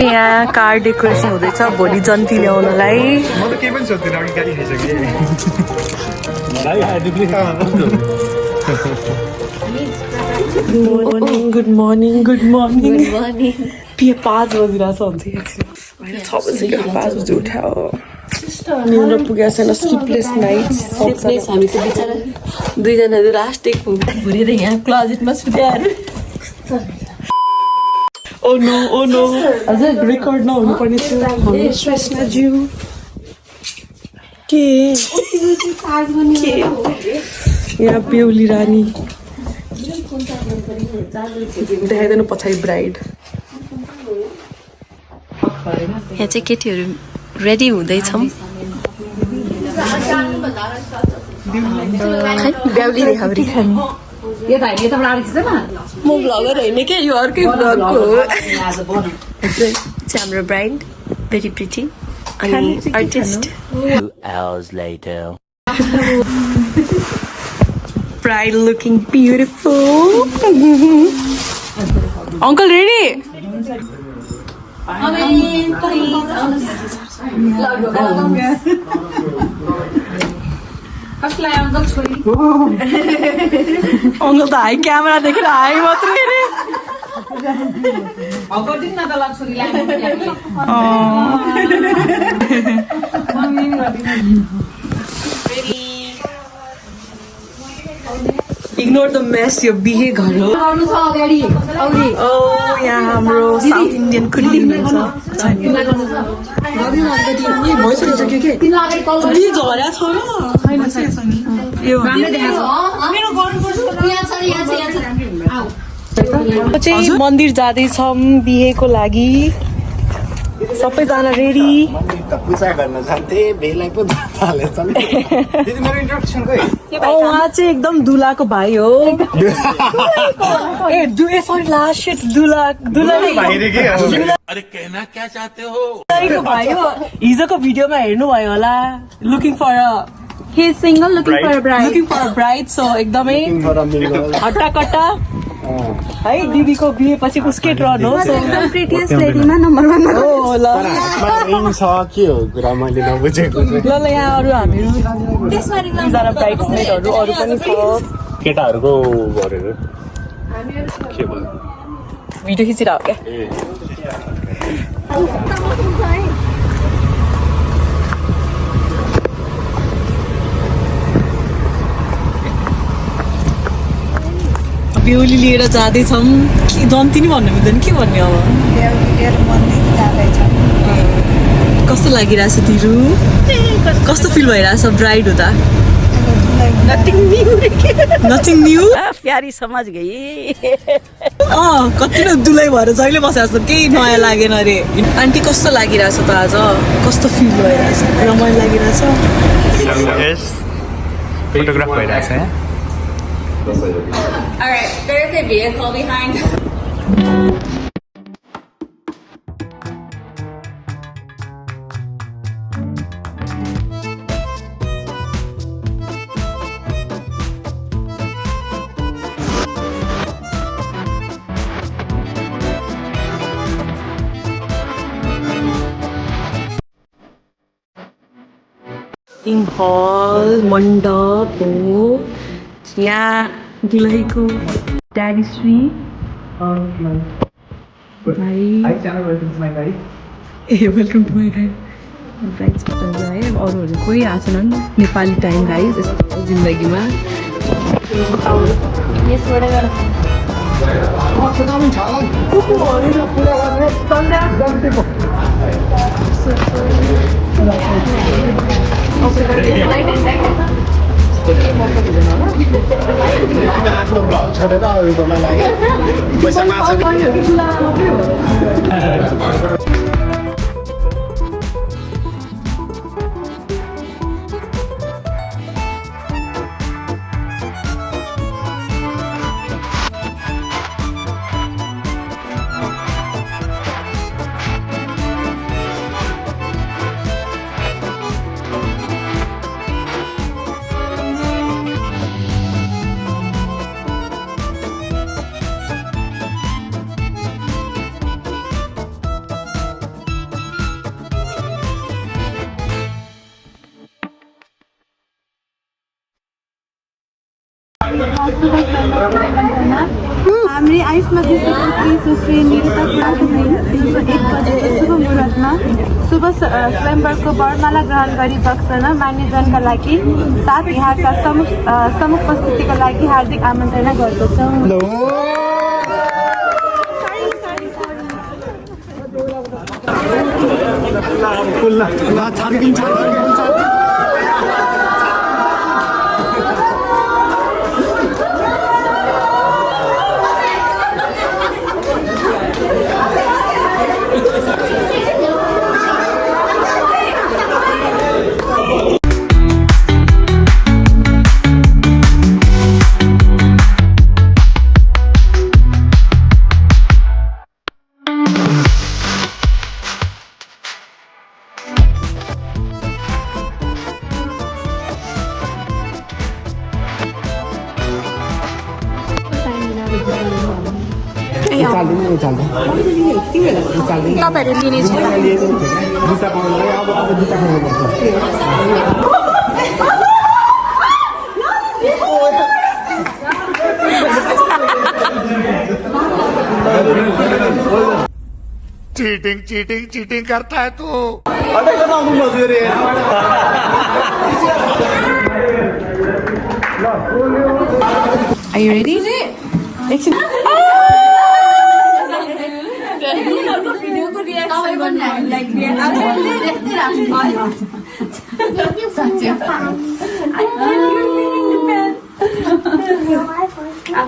यहाँ car decoration हुँदैछ भोलि जन्ती ल्याउनलाई। गुड मर्निङ 5 बजिरहेछ होइन 6 बजीको 5 बजी उठायो निन्द्रा पुगेको छैन। स्लिपलेस नाइट्स हामी त बिचरा दुईजना लास्ट एक भुरेर यहाँ क्लोजेटमा सुत्याएर ओ नो हजुर रेकर्ड नहुनु पर्ने थियो हाम्रो श्रेष्ठा ज्यू के यहाँ बेहुली रानी देखाइदिनु पछाडि ब्राइड। यहाँ चाहिँ केटीहरू रेडी हुँदैछौँ। बेहुली देखाउरी खानु म भ्लगर होइन क्या यो अर्कै भ्लगको हो। चाहिँ हाम्रो ब्राइड भेरी प्रिटी अनि artist. 2 hours later. Bride looking beautiful. Uncle ready? Uncle त हाई क्यामेरा देखेर हाई मात्रै रे। इग्नोर द मेस यो बिहे घर हो। यहाँ हाम्रो साउथ इन्डियन कुकिङ हुन्छ। चाहिँ मन्दिर जाँदैछौँ बिहेको लागि सबैजना रेडी। पूजा गर्न जान्थे बेलाई पो थालेछ नि। दिदी मेरो इन्ट्रोडक्सन खोइ। उहाँ चाहिँ एकदम दुलाको भाइ हो। सरी लास्ट शिट दुला भाइ रे के अरे कहना क्या चाहते हो? दुलाको भाइ हो। हिजोको भिडियोमा हेर्नु भयो होला लुकिङ फर अ ब्राइड सो एकदमै हट्टाकट्टा है दिदीको बिहेपछि उसकै टर्न हो। प्रिटिएस्ट लेडीमा नम्बर 1 हो ल छ के हो कुरा मैले नबुझेको। ल यहाँ अरू हामीहरू दुईजना ब्राइड्समेडहरू अरू पनि छ। केटाहरूको गरेर के भयो भिडियो खिचिरहेको क्या। बेहुली लिएर जाँदैछौँ कि जन्ती नि भन्नु मिल्दैन के भन्ने अब। कस्तो लागिरहेछ तिरू? कस्तो फिल भइरहेछ ब्राइड हुँदा? नथिङ न्यू प्यारी समझ गई। कति न दुलै भएर जहिले बसेको जस्तो केही नयाँ लागेन अरे। आन्टी कस्तो लागिरहेछ त आज? कस्तो फिल भइरहेछ? रमाइलो लागिरहेछ? फोटोग्राफ भइरहेछ है। Alright, there's a vehicle behind. हल मण्डप हो। यहाँ दुलहीको ड्याडी श्री भाइ ए welcome to my guide brides है। अरूहरू कोही आएको छैनन्। नेपाली टाइम गाइज यस्तो जिन्दगीमा। आफ्नो भ्लग छोडेर अरूको मलाई पैसा माछा हामी आयुष्मा पुत्री सुश्री निरुता कुराको दिउँसो 1 बजेको शुभ मुहुर्तमा शुभ स्वयंवरको वरमाला ग्रहण गरी बक्सन मान्यजनका लागि साथ यहाँका समुपस्थितिको लागि हार्दिक आमन्त्रणा गर्दछौँ। तपाईँहरू लिने चीटिंग चीटिंग चीटिंग करता है तू। Are you ready?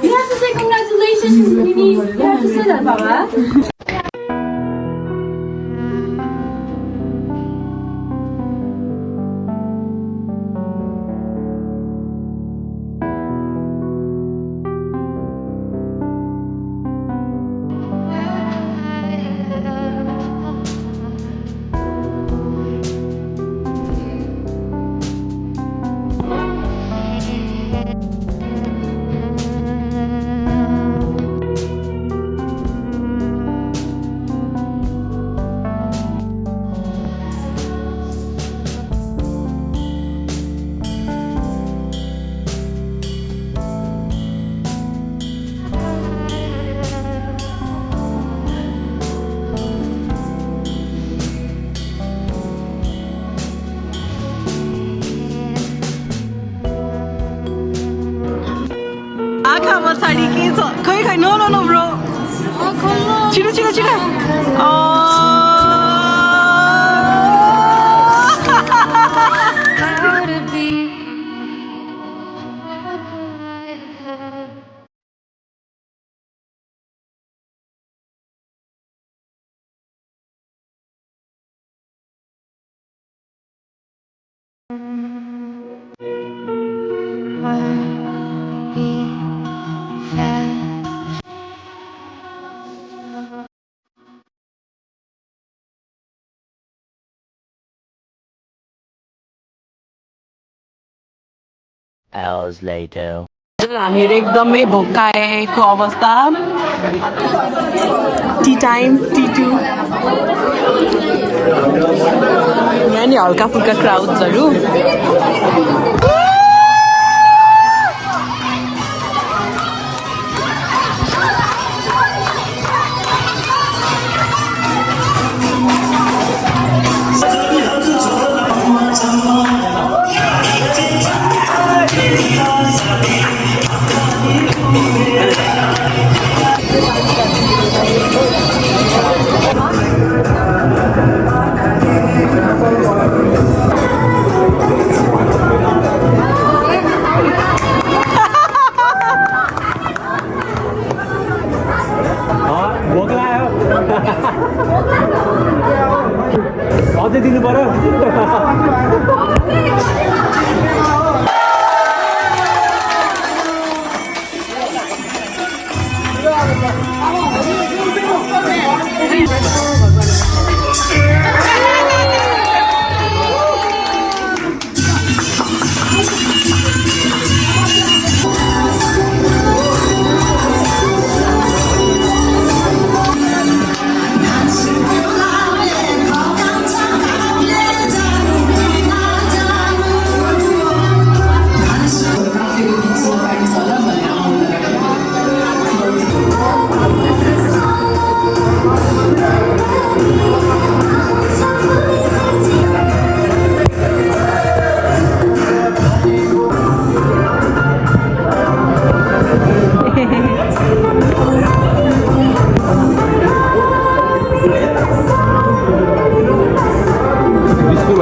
You have to say congratulations, Nini. You have to say that, Baba. आँखा पछाडि के छ खै नो नो नो ब्रो छिटो छिटो छिटो Hours later. हामीहरू एकदमै भोकाएको अवस्था टी टाइम T2 यहाँ नि हल्का फुल्का क्राउड्सहरू अझै दिनु पर्यो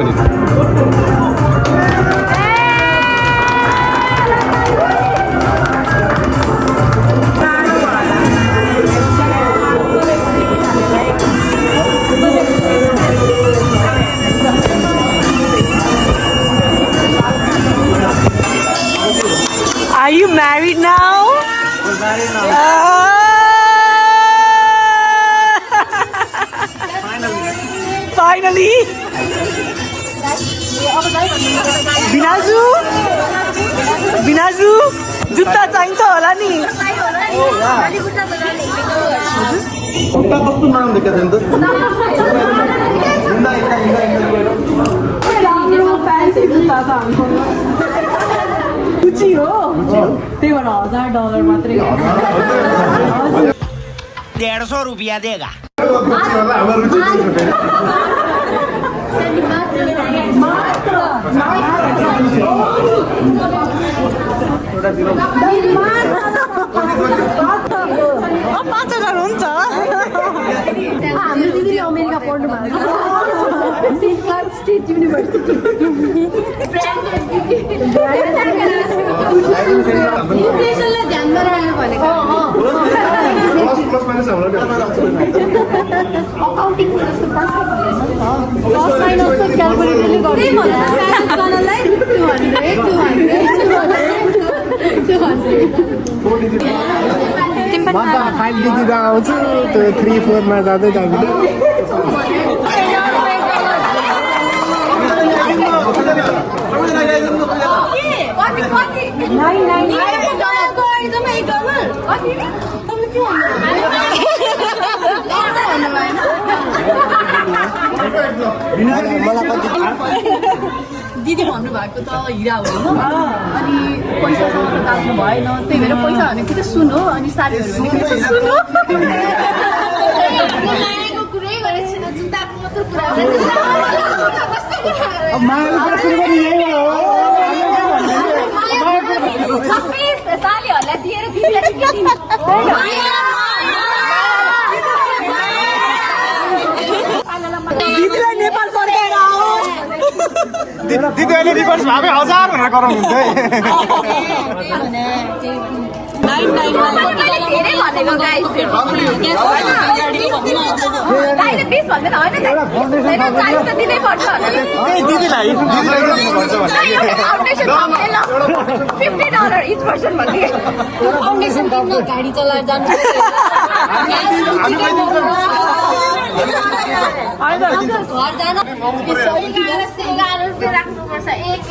Are you married now? We're married now. Finally. बिनाजु बिनाजु जुत्ता चाहिन्छ होला नि पक्का कस्तो नाम देखा था तो गुची हो त्यही भएर $1000 मात्रै हो 150 रुपया देगा $5000 हुन्छ हाम्रो दिदीले अमेरिका पढ्नु भएको सेन्ट क्लाउड स्टेट युनिभर्सिटी इन्फ्लेसनलाई ध्यानमा राखेर भनेको प्लस माइनस हाम्रो अकाउन्टिङ जस्तो प्लस माइनसको क्यालकुलेटरले गर्दै गर्नलाई 200 5 डिग्री आउँछु त्यो 3-4 मा जाँदै जाँदै दिदी भन्नुभएको त हिरा हो होइन अनि पैसासँग त तात्नु भएन त्यही भएर पैसा भनेको चाहिँ सुन हो अनि साथीहरू भनेको चाहिँ सुन हो कुरै गरेको छैन जुत्ताको मात्र कुरा सालीहरूलाई दिएर दिदीलाई के दिनु दिदीलाई नेपाल फर्काएर आऊ दिदी अहिले रिभर्स भावे 1000 भनेर गराउनुहुन्छ है धेरै भनेको गाइस गाइसले 20 भन्दैन होइन होइन 40 त दिनै पर्छ दिदीलाई भन्छ भने फाउन्डेसन थप्दैन $50 इच पर्सन भन्ने फाउन्डेसन किन्न गाडी चलाएर जानु घर जान $11 राख्नुपर्छ एक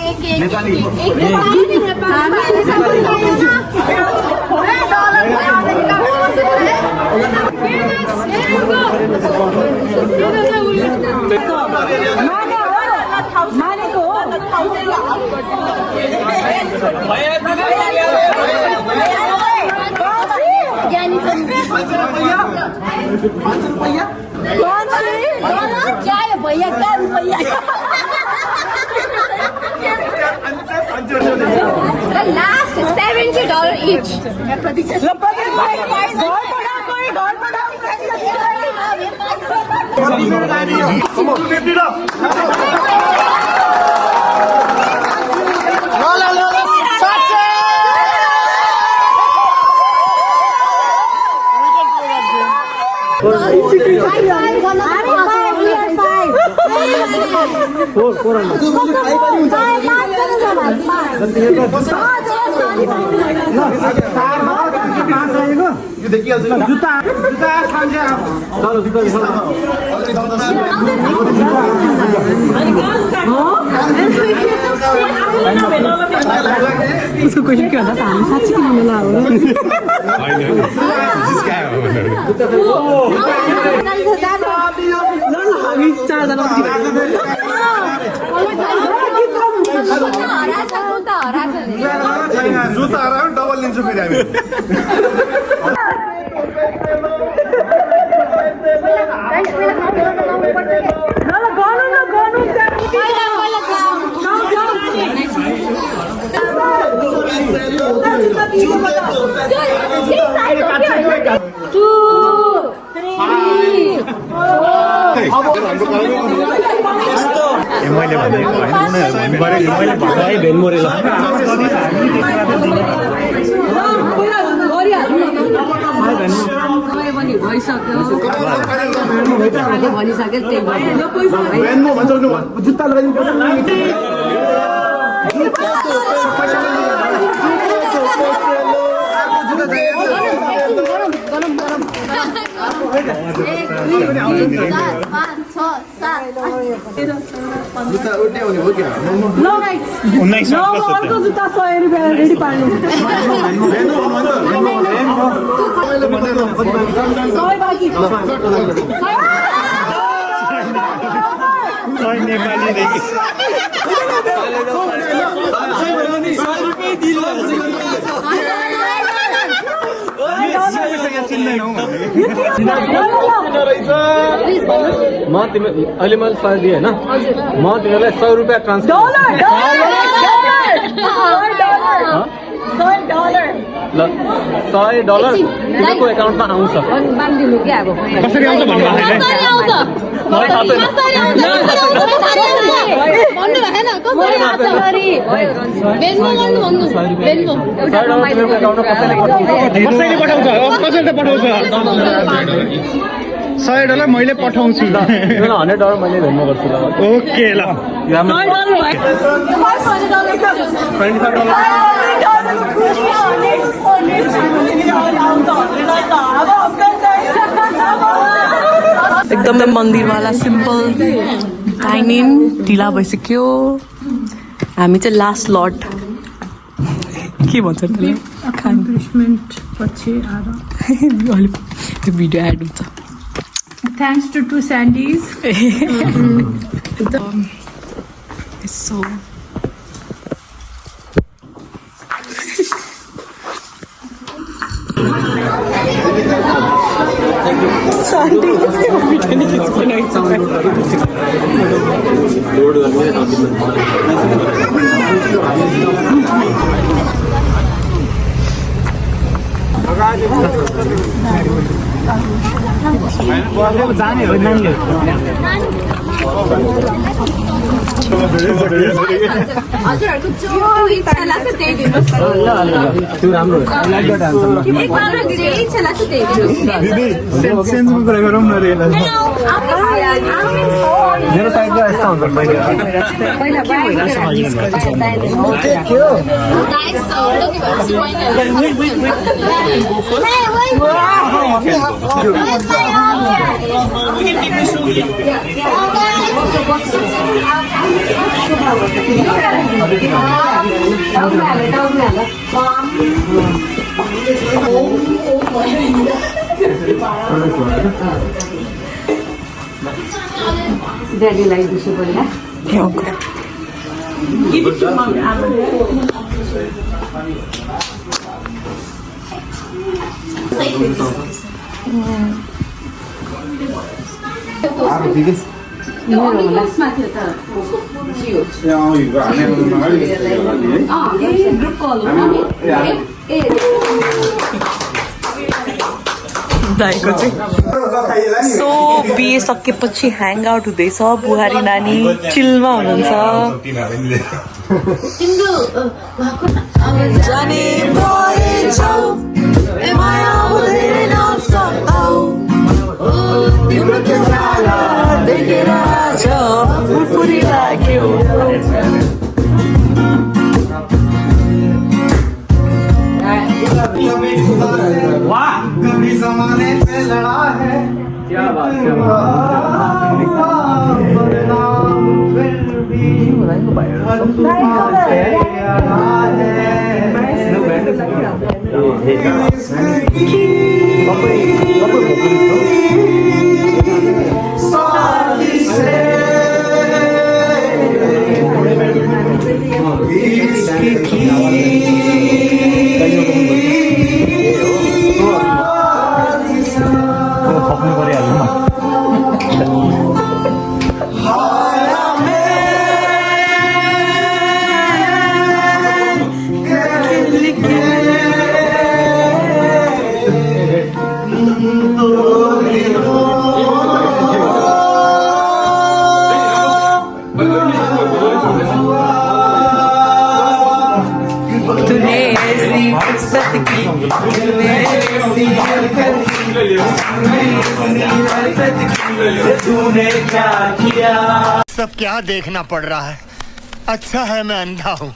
मानेको क्या भैया क्या रुपैया लास्ट $70 each जुत्ता उसको क्वेसन के भन्दा हामी 60 किलो ला हो हामी 4 जना जुत्ता हरायो डबल लिन्छु फेरि हामी अब मैले भनेको होइन उनीहरू भन्नु पऱ्यो जुत्ता उठ्याउने हो क्या 19 अर्को जुत्ता 100 रुपियाँ रेडी पार्नु नेपालीदेखि म तिमी अहिले मैले 100 दिएँ होइन म तिमीलाई 100 रुपियाँ ट्रान्सफर ल $100 तिमीको एकाउन्टमा आउँछ कसरी आउँछ $100 मैले पठाउँछु ल $100 मैले भेट्नु गर्छु ल ओके ल एकदमै मन्दिरवाला सिम्पल डाइनिङ ढिला भइसक्यो हामी चाहिँ लास्ट लट के भन्छ अकम्प्लिसमेन्ट पछि आएर त्यो भिडियो एड हुन्छ थ्याङ्क्स टु टु स्यान्डिज So जाने हो नानीहरू हजुरहरूको जो इच्छा लाग्छ त्यही दिनुहोस् त्यो राम्रो जे इच्छा लाग्छ त्यही दिनुहोस् सेन्समा कुरा गरौँ न रे मेरो साइडमा यस्तो हुन्छ ड्याडीलाई दुसो पर्ला सो बिए सकेपछि ह्याङ आउट हुँदैछ बुहारी नानी चिलमा हुनुहुन्छ जाने भएछौ ए माया हुँदैन सक्छौ तिम्रो त्यो जाला देखेर आज फुरफुरी लाग्यो वाह कभी जमाने से लड़ा है क्या बात थप्नु परिहाल्नु सब क्या देखना पड़ रहा है अच्छा है मैं अंधा हूँ